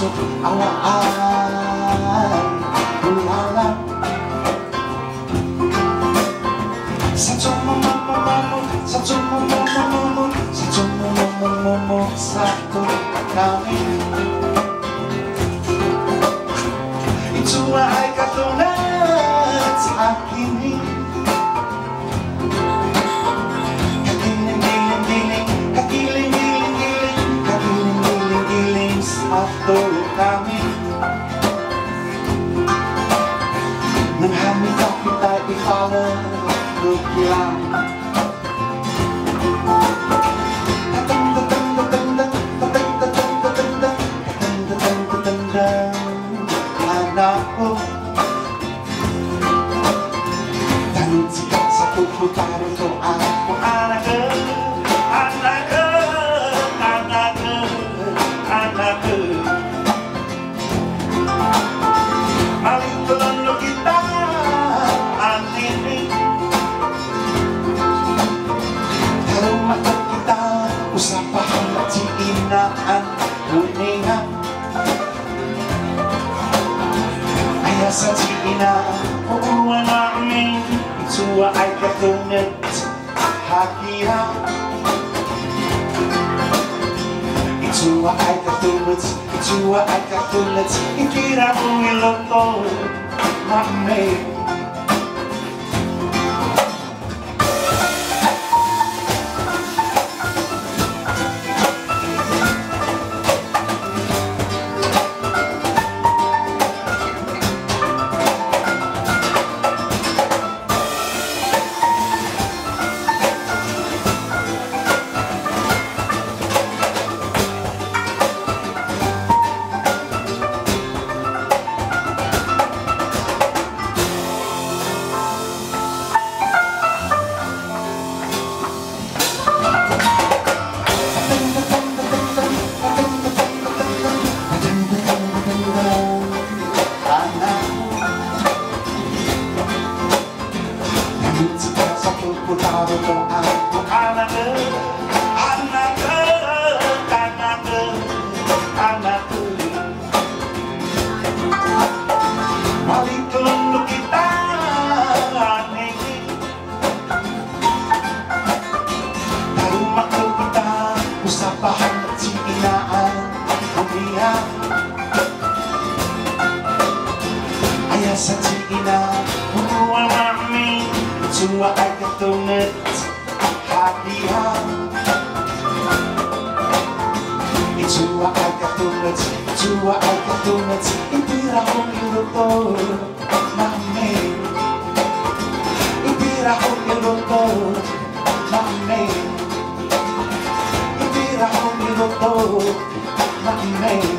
masuk awaan bulan. Satu kami. Itu ay katulad sa akin. Kagiling-giling satu kami. Nang hamita kita ikalog lang. Anakku tanong sikat sa puputaran ko. Ako anakku, anakku, anakku, anakku. Malitulan kita antini. Tarumatot kita usapahan at siinaan kuningan. Sa China, uuwan namin ito ay katulad hakiha. Ito ay katulad ikira kong iloto namin. Putado ko ako anakku, anakku, anakku, anakku. Malitulan kita aneh. Tarumak kita usapahan at siinaan hanggang ayah sa China, uuwan namin semua ay katulad hakihan. Ito ay katulad ipira kong iluto namin. Ipira kong iluto namin. Ipira kong iluto namin.